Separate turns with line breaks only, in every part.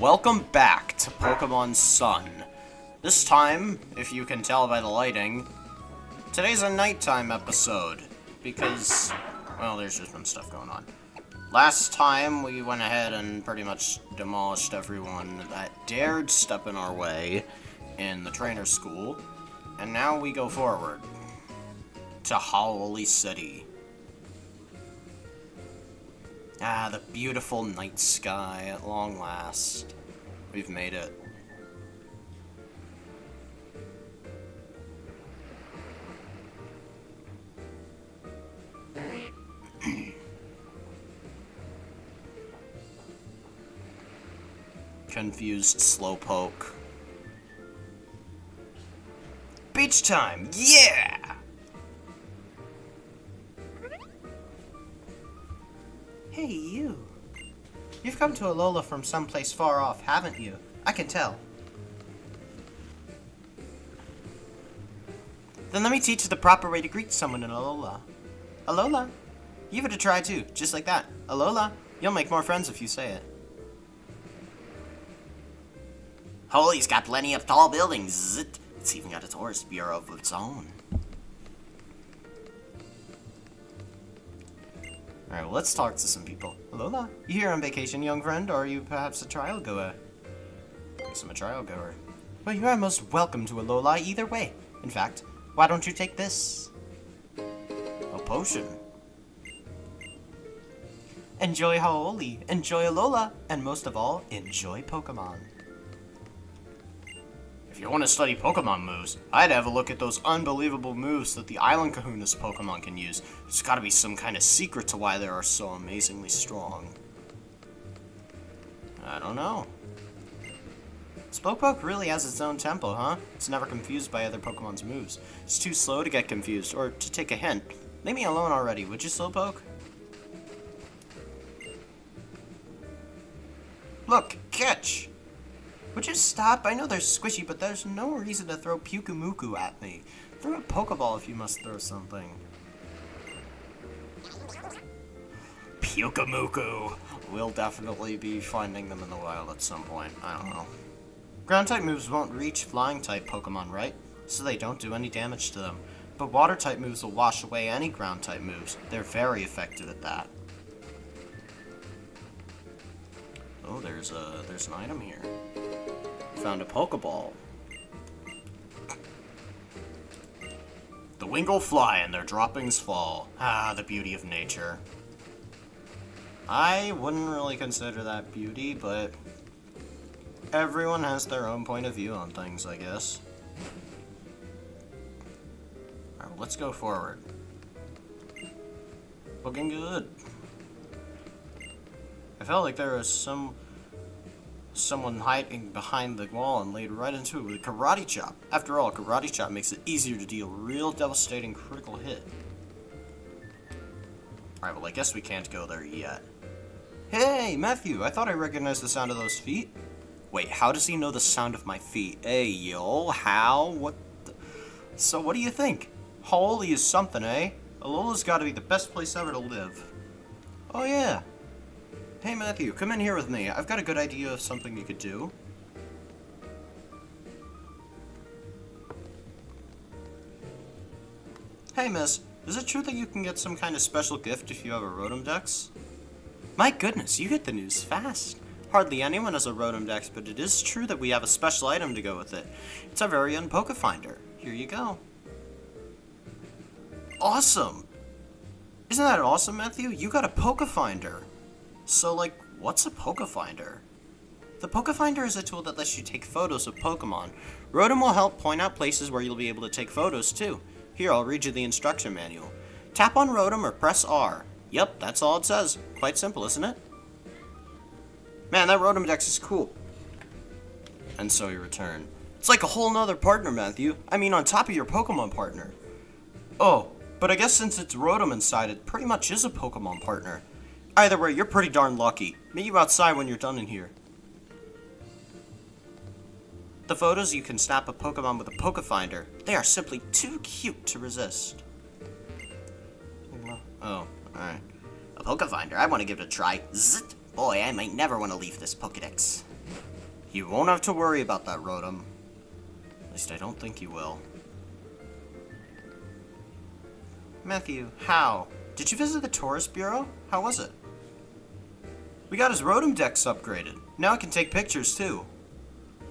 Welcome back to Pokémon Sun. This time, if you can tell by the lighting, today's a nighttime episode, because, well, there's just some stuff going on. Last time, we went ahead and pretty much demolished everyone that dared step in our way in the trainer school, and now we go forward to Howley City. Ah, the beautiful night sky at long last. We've made it. Confused Slowpoke. Beach time! Yeah! Hey, you. You've come to Alola from someplace far off, haven't you? I can tell. Then let me teach you the proper way to greet someone in Alola. Alola. Give it a try too, just like that. Alola. You'll make more friends if you say it. Holy's got plenty of tall buildings. It's even got a tourist bureau of its own. Alright, well, let's talk to some people. Alola, you here on vacation, young friend, or are you perhaps a trial goer? I guess I'm a trial goer. Well, you are most welcome to Alola either way. In fact, why don't you take this? A potion. Enjoy Howley, enjoy Alola, and most of all, enjoy Pokemon. If you want to study Pokemon moves, I'd have a look at those unbelievable moves that the Island Kahuna's Pokemon can use. There's gotta be some kind of secret to why they are so amazingly strong. I don't know. Slowpoke really has its own tempo, huh? It's never confused by other Pokemon's moves. It's too slow to get confused, or to take a hint. Leave me alone already, would you, Slowpoke? Look, catch! Would you stop? I know they're squishy, but there's no reason to throw Pukumuku at me. Throw a Pokeball if you must throw something. Pukumuku! We'll definitely be finding them in the wild at some point. I don't know. Ground-type moves won't reach Flying-type Pokemon, right? So they don't do any damage to them. But Water-type moves will wash away any Ground-type moves. They're very effective at that. Oh, there's an item here. Found a Pokeball. The Wingull fly and their droppings fall. Ah, the beauty of nature. I wouldn't really consider that beauty, but everyone has their own point of view on things, I guess. Alright, let's go forward. Looking good. I felt like there was someone hiding behind the wall and laid right into it with a karate chop. After all, a karate chop makes it easier to deal a real devastating critical hit. Alright, well, I guess we can't go there yet. Hey, Matthew, I thought I recognized the sound of those feet. Wait, how does he know the sound of my feet? Hey, yo, how? What the... So, what do you think? Howley is something, eh? Alola's gotta be the best place ever to live. Oh, yeah. Hey, Matthew, come in here with me. I've got a good idea of something you could do. Hey, miss, is it true that you can get some kind of special gift if you have a Rotom Dex? My goodness, you get the news fast. Hardly anyone has a Rotom Dex, but it is true that we have a special item to go with it. It's our very own Pokefinder. Here you go. Awesome! Isn't that awesome, Matthew? You got a Pokefinder. So, like, what's a Pokefinder? The Pokefinder is a tool that lets you take photos of Pokemon. Rotom will help point out places where you'll be able to take photos, too. Here, I'll read you the instruction manual. Tap on Rotom or press R. Yep, that's all it says. Quite simple, isn't it? Man, that Rotom Dex is cool. And so you return. It's like a whole nother partner, Matthew. I mean, on top of your Pokemon partner. Oh, but I guess since it's Rotom inside, it pretty much is a Pokemon partner. Either way, you're pretty darn lucky. Meet you outside when you're done in here. The photos you can snap a Pokemon with a Pokefinder. They are simply too cute to resist. Oh, alright. A Pokefinder, I want to give it a try. Zzzt!
Boy, I might never want to leave this Pokédex.
You won't have to worry about that, Rotom. At least I don't think you will. Matthew, how? Did you visit the Tourist Bureau? How was it? We got his Rotom Dex upgraded. Now I can take pictures, too.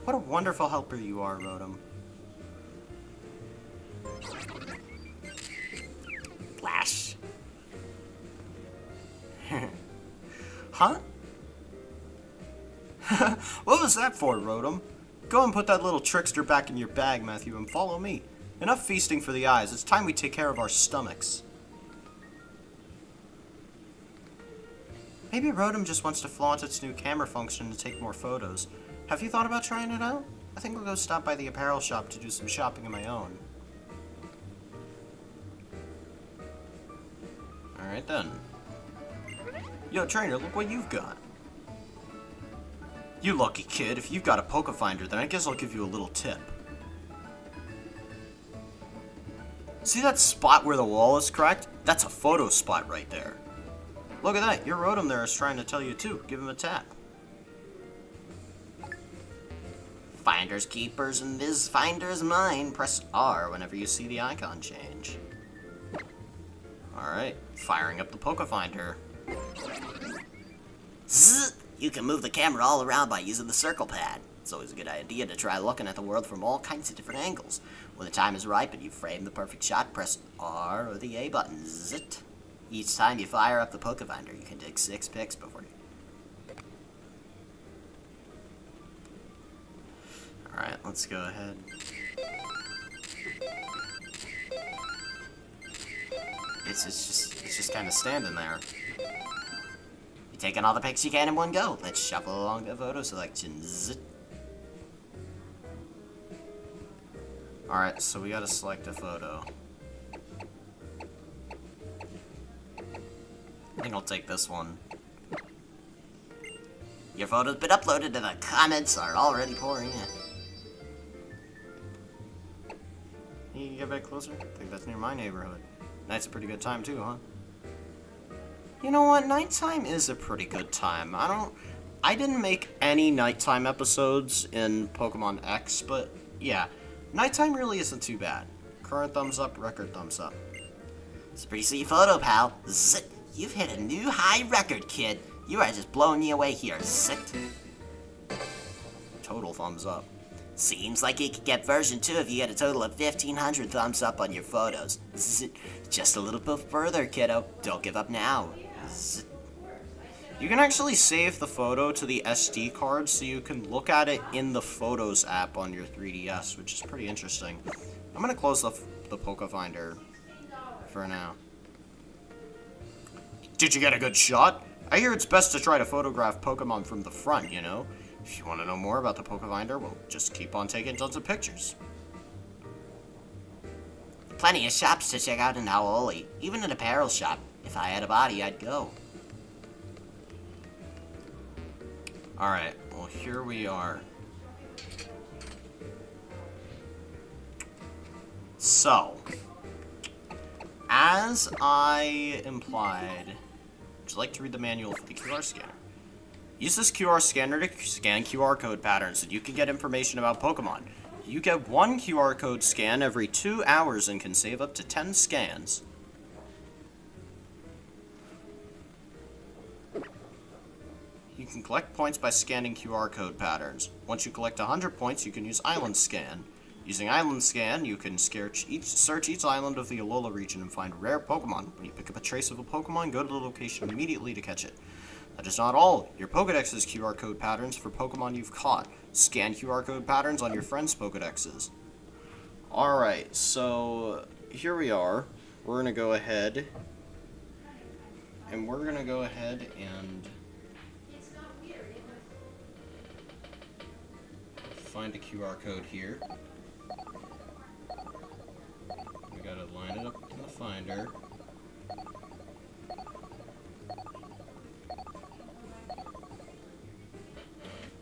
What a wonderful helper you are, Rotom.
Flash.
Huh? What was that for, Rotom? Go and put that little trickster back in your bag, Matthew, and follow me. Enough feasting for the eyes. It's time we take care of our stomachs. Maybe Rotom just wants to flaunt its new camera function to take more photos. Have you thought about trying it out? I think we'll go stop by the apparel shop to do some shopping of my own. Alright then. Yo, trainer, look what you've got. You lucky kid, if you've got a Pokefinder, then I guess I'll give you a little tip. See that spot where the wall is cracked? That's a photo spot right there. Look at that, your Rotom there is trying to tell you too. Give him a tap.
Finders keepers and this finder's mine. Press R whenever you see the icon change.
Alright, firing up the Pokefinder.
Zzz! You can move the camera all around by using the circle pad. It's always a good idea to try looking at the world from all kinds of different angles. When the time is ripe and you frame the perfect shot, press R or the A button. Zzz. Each time you fire up the Pokefinder, you can take 6 pics before you...
Alright, let's go ahead. It's just kind of standing there.
You're taking all the pics you can in one go. Let's shuffle along the photo selection. Zzz.
Alright, so we gotta select a photo. I think I'll take this one.
Your photo's been uploaded and the comments are already pouring in.
Can you get back closer? I think that's near my neighborhood. Night's a pretty good time too, huh? You know what? Nighttime is a pretty good time. I didn't make any nighttime episodes in Pokemon X, but yeah. Nighttime really isn't too bad. Current thumbs up, record thumbs up.
It's a pretty sweet photo, pal. Zzz. You've hit a new high record, kid. You are just blowing me away here. Zzz.
Total thumbs up.
Seems like you could get version 2 if you get a total of 1,500 thumbs up on your photos. Zzz. Just a little bit further, kiddo. Don't give up now. Zzz.
You can actually save the photo to the SD card so you can look at it in the Photos app on your 3DS, which is pretty interesting. I'm going to close the Pokefinder for now. Did you get a good shot? I hear it's best to try to photograph Pokemon from the front, you know? If you want to know more about the Pokefinder, well, just keep on taking tons of pictures.
Plenty of shops to check out in Howoli. Even an apparel shop. If I had a body, I'd go.
Alright, well here we are. So, as I implied, would you like to read the manual for the QR scanner? Use this QR scanner to scan QR code patterns so you can get information about Pokemon. You get 1 QR code scan every 2 hours and can save up to 10 scans. You can collect points by scanning QR code patterns. Once you collect 100 points, you can use Island Scan. Using Island Scan, you can search each island of the Alola region and find rare Pokemon. When you pick up a trace of a Pokemon, go to the location immediately to catch it. That is not all. Your Pokedex has QR code patterns for Pokemon you've caught. Scan QR code patterns on your friends' Pokedexes. Alright, so here we are. We're going to go ahead and find a QR code here. We gotta line it up in the finder.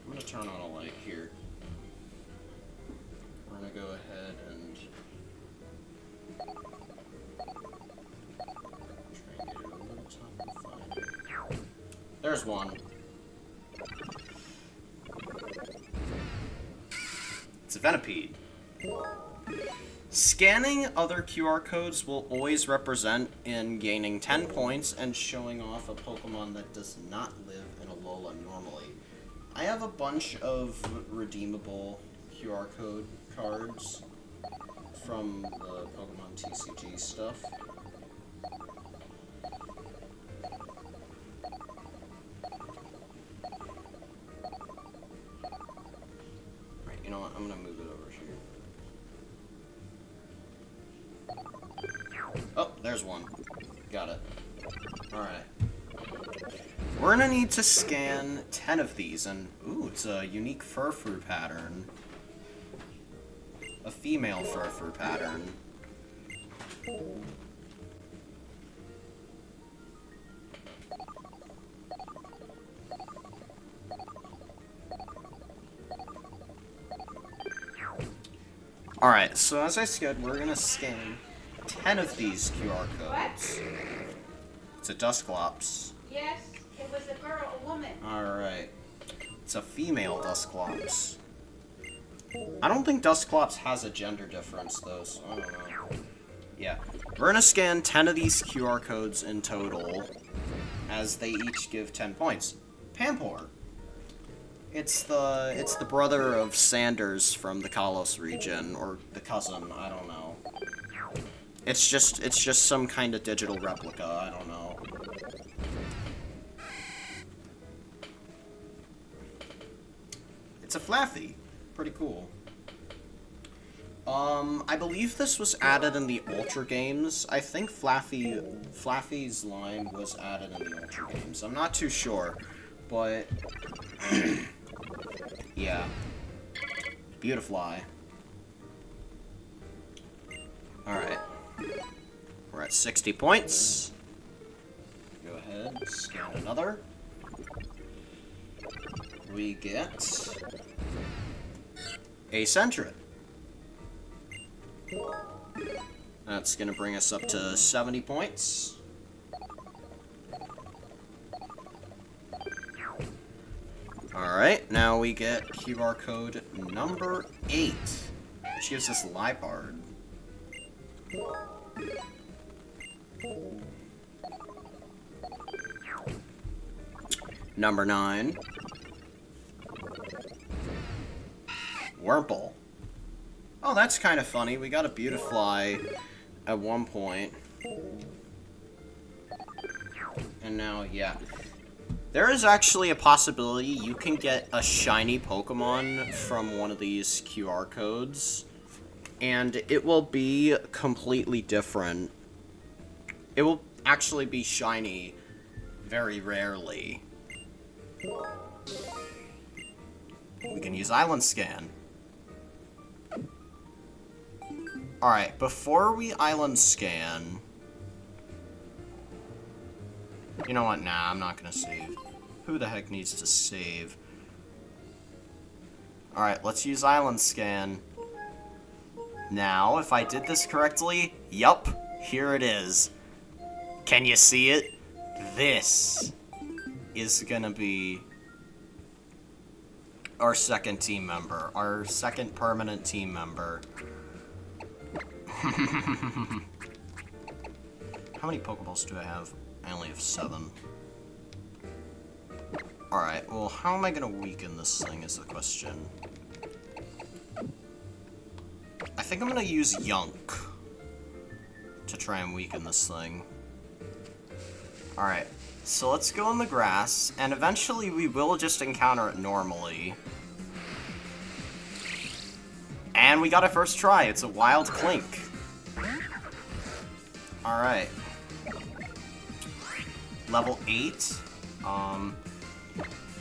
I'm gonna turn on a light here. We're gonna go ahead and try and get it over the top of the finder. There's one. It's a Venipede. Scanning other QR codes will always represent in gaining 10 points and showing off a Pokemon that does not live in Alola normally. I have a bunch of redeemable QR code cards from the Pokemon TCG stuff. Right, you know what? I'm gonna move it over here. Oh, there's one. Got it. Alright. We're gonna need to scan 10 of these, and ooh, it's a unique Furfrou pattern. A female Furfrou pattern. Alright, so as I said, we're gonna scan 10 of these QR codes. It's a Dusclops.
Yes, it was a girl, a woman.
Alright. It's a female Dusclops. I don't think Dusclops has a gender difference, though, so I don't know. Yeah. We're gonna scan 10 of these QR codes in total, as they each give 10 points. Pampor. It's the brother of Sanders from the Kalos region, or the cousin, I don't know. It's just some kind of digital replica, I don't know. It's a Flaffy. Pretty cool. I believe this was added in the Ultra games. I think Flaffy's line was added in the Ultra games. I'm not too sure, but yeah. Beautifly. Alright. We're at 60 points. Go ahead, scan another. We get a Sentret. That's gonna bring us up to 70 points. Alright, now we get QR code number 8, which gives us Liepard. Number 9. Wurmple. Oh, that's kind of funny. We got a Beautifly at one point. And now, yeah. There is actually a possibility you can get a shiny Pokemon from one of these QR codes, and it will be completely different. It will actually be shiny very rarely. We can use Island Scan. Alright, before we Island Scan... You know what? Nah, I'm not gonna save. Who the heck needs to save? Alright, let's use Island Scan. Now, if I did this correctly, yup, here it is. Can you see it? This is gonna be our second team member, our second permanent team member. How many Pokeballs do I have? I only have 7. Alright, well, how am I gonna weaken this thing is the question. I think I'm gonna use Yunk to try and weaken this thing. Alright, so let's go in the grass, and eventually we will just encounter it normally. And we got it first try, it's a Wild Clink. Alright. Level 8.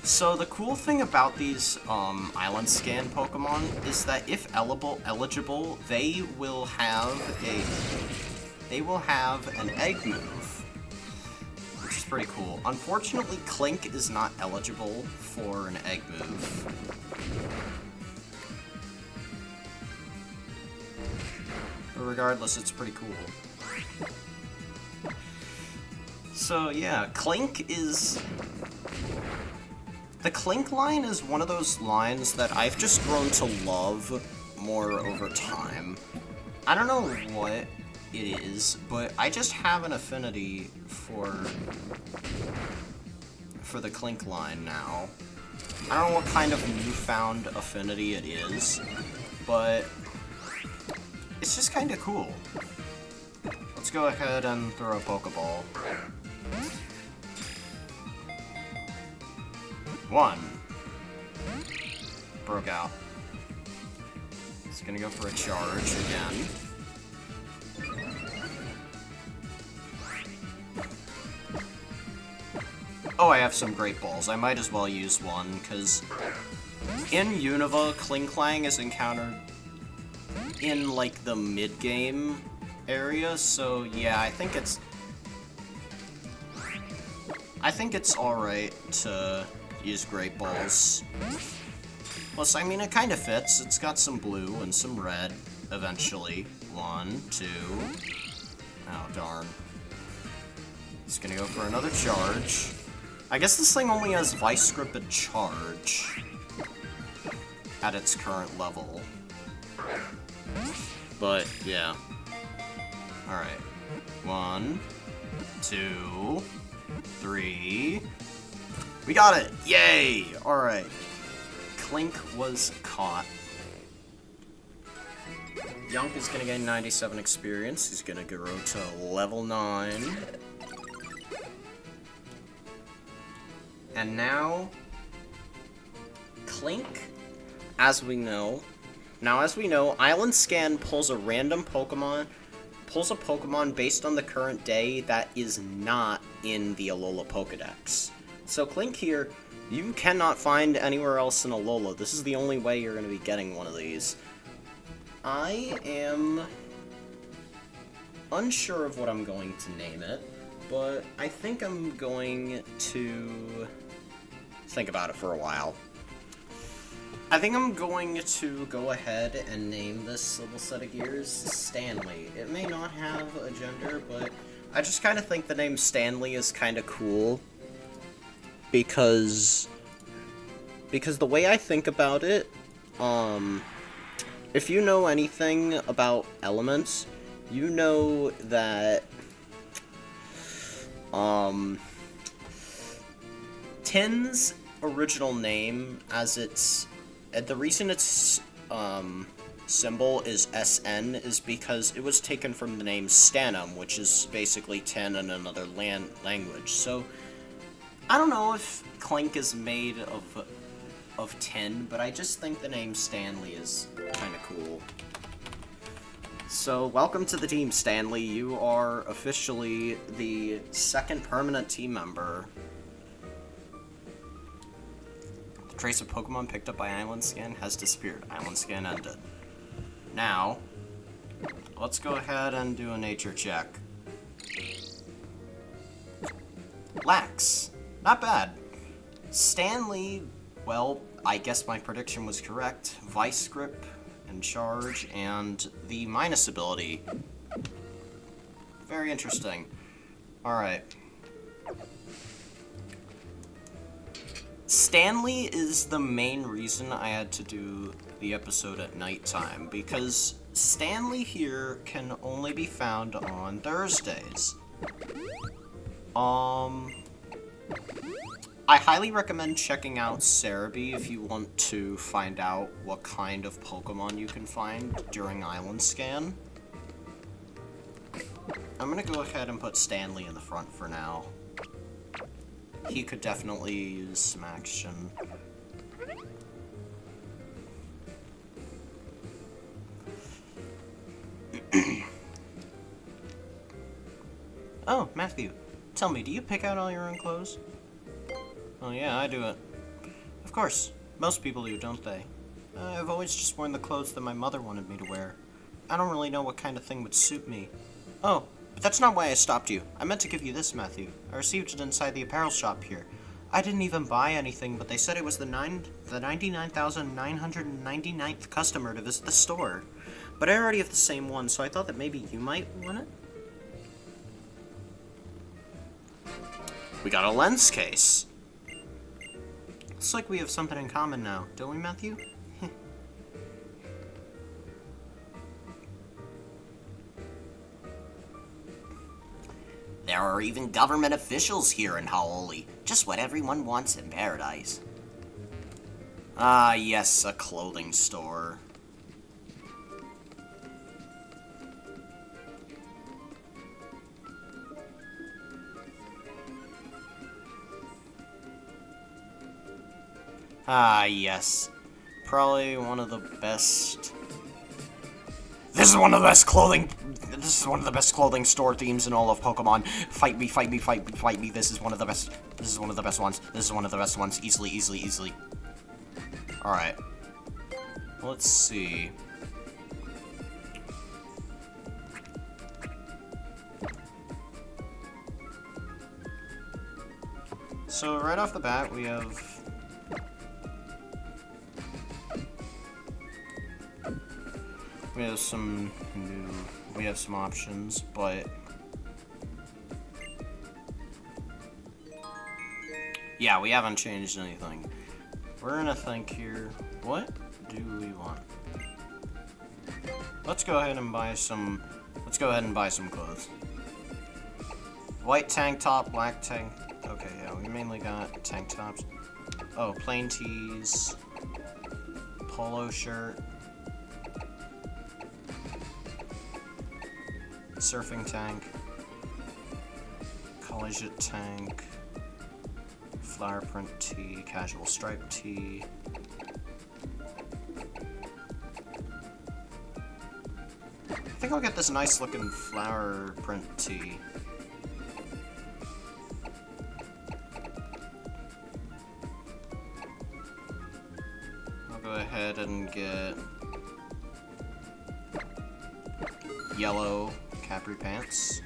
So the cool thing about these Island Scan Pokemon is that if eligible, they will have an egg move, which is pretty cool. Unfortunately, Clink is not eligible for an egg move. But regardless, it's pretty cool. So yeah, Clink is... The Clink line is one of those lines that I've just grown to love more over time. I don't know what it is, but I just have an affinity for the Clink line now. I don't know what kind of newfound affinity it is, but it's just kind of cool. Let's go ahead and throw a Pokeball. 1. Broke out. It's gonna go for a charge again. Oh, I have some Great Balls. I might as well use one, because in Unova, Klinklang is encountered in, like, the mid-game area, so yeah, I think it's alright to use Great Balls. Plus, I mean, it kind of fits. It's got some blue and some red, eventually. 1, 2... Oh, darn. It's gonna go for another charge. I guess this thing only has Vice Grip and Charge at its current level. But, yeah. Alright. 1, 2, 3... We got it! Yay! Alright. Clink was caught. Yunk is gonna gain 97 experience. He's gonna grow to level 9. And now, Clink, as we know, Island Scan pulls a Pokemon based on the current day that is not in the Alola Pokedex. So Clink here, you cannot find anywhere else in Alola. This is the only way you're going to be getting one of these. I am unsure of what I'm going to name it, but I think I'm going to think about it for a while. I think I'm going to go ahead and name this little set of gears Stanley. It may not have a gender, but I just kind of think the name Stanley is kind of cool. Because the way I think about it, if you know anything about elements, you know that, Tin's original name, as the reason its, symbol is SN is because it was taken from the name Stanum, which is basically tin in another language. So, I don't know if Clink is made of tin, but I just think the name Stanley is kind of cool. So, welcome to the team, Stanley. You are officially the second permanent team member. The trace of Pokemon picked up by Island Scan has disappeared. Island Scan ended. Now, let's go ahead and do a nature check. Lax. Not bad. Stanley, well, I guess my prediction was correct. Vice Grip and Charge and the minus ability. Very interesting. Alright. Stanley is the main reason I had to do the episode at nighttime, because Stanley here can only be found on Thursdays. I highly recommend checking out Cerebi if you want to find out what kind of Pokemon you can find during Island Scan. I'm gonna go ahead and put Stanley in the front for now. He could definitely use some action. Oh, Matthew, tell me, do you pick out all your own clothes? Oh yeah, I do it. Of course, most people do, don't they? I've always just worn the clothes that my mother wanted me to wear. I don't really know what kind of thing would suit me. Oh, but that's not why I stopped you. I meant to give you this, Matthew. I received it inside the apparel shop here. I didn't even buy anything, but they said it was the 99,999th customer to visit the store. But I already have the same one, so I thought that maybe you might want it? We got a lens case. Looks like we have something in common now, don't we, Matthew?
There are even government officials here in Howley. Just what everyone wants in paradise.
Ah, yes, a clothing store. Ah, yes. Probably one of the best... This is one of the best clothing... This is one of the best clothing store themes in all of Pokemon. Fight me, fight me, fight me, fight me. This is one of the best... This is one of the best ones. This is one of the best ones. Easily, easily, easily. Alright. Let's see. So, right off the bat, we have... We have some new... We have some options, but... Yeah, we haven't changed anything. We're gonna think here, what do we want? Let's go ahead and buy some... Let's go ahead and buy some clothes. White tank top, black tank... Okay, yeah, we mainly got tank tops. Oh, plain tees. Polo shirt. Surfing tank. Collegiate tank. Flower print tee. Casual striped tee. I think I'll get this nice looking flower print tee. I'll go ahead and get yellow capri pants.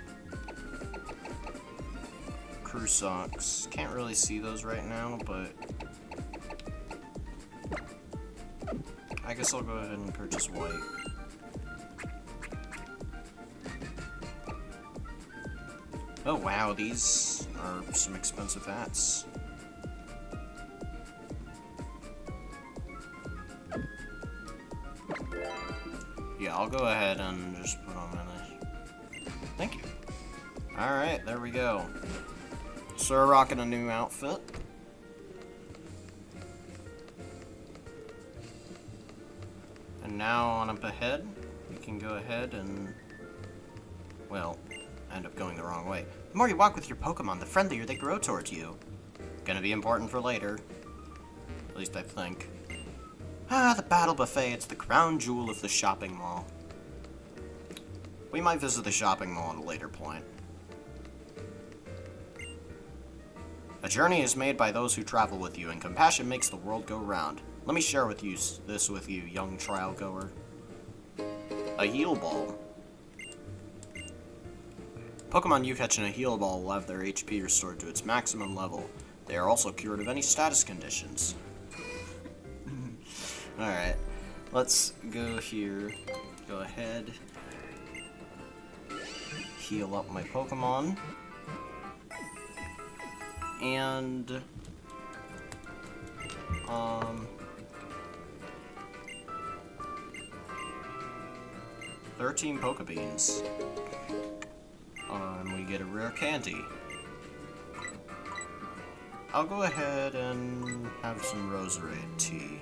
Crew socks. Can't really see those right now, but I guess I'll go ahead and purchase white. Oh wow, these are some expensive hats. Yeah, I'll go ahead and just put on this. Thank you. Alright, there we go. So we're rocking a new outfit. And now on up ahead, we can go ahead and, well, end up going the wrong way. The more you walk with your Pokemon, the friendlier they grow towards you. Gonna be important for later. At least I think. Ah, the Battle Buffet. It's the crown jewel of the shopping mall. We might visit the shopping mall at a later point. A journey is made by those who travel with you, and compassion makes the world go round. Let me share with you this with you, young trial goer. A heal ball. Pokemon you catch in a heal ball will have their HP restored to its maximum level. They are also cured of any status conditions. Alright, let's go here. Go ahead. Heal up my Pokemon. And 13 Pokebeans. And we get a rare candy. I'll go ahead and have some Roserade tea.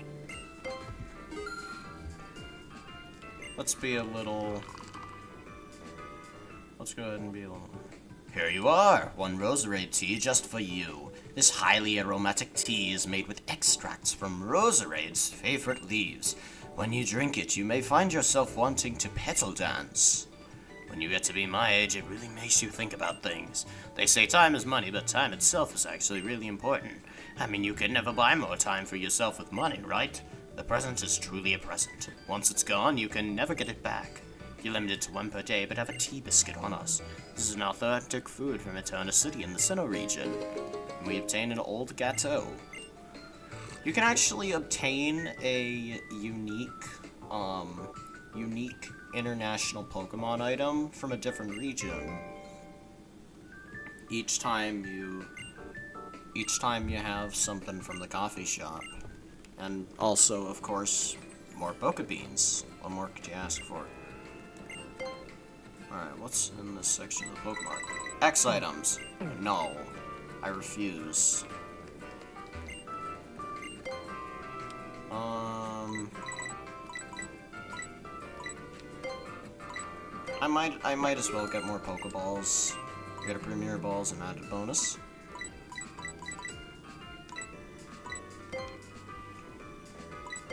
Let's go ahead and be a little... Here you are, one Roserade tea just for you. This highly aromatic tea is made with extracts from Roserade's favorite leaves. When you drink it, you may find yourself wanting to petal dance. When you get to be my age, it really makes you think about things. They say time is money, but time itself is actually really important. I mean, you can never buy more time for yourself with money, right? The present is truly a present. Once it's gone, you can never get it back. You're limited to one per day, but have a tea biscuit on us. This is an authentic food from Eterna City in the Sinnoh region. And we obtain an old gâteau. You can actually obtain a unique international Pokemon item from a different region. Each time you have something from the coffee shop. And also, of course, more Pokebeans. What more could you ask for? Alright, what's in this section of the Pokemon? X items. No. I refuse. I might as well get more Pokeballs. Get a Premier Balls and added bonus.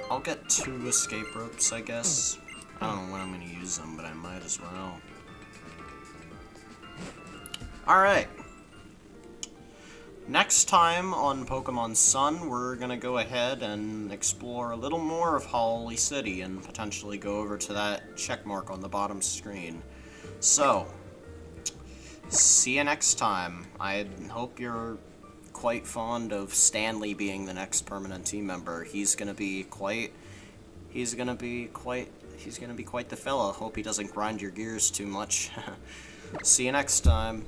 I'll get 2 escape ropes, I guess. I don't know when I'm gonna use them, but I might as well. Alright. Next time on Pokemon Sun, we're gonna go ahead and explore a little more of Holly City and potentially go over to that check mark on the bottom screen. So, see you next time. I hope you're quite fond of Stanley being the next permanent team member. He's gonna be quite the fella. Hope he doesn't grind your gears too much. See you next time.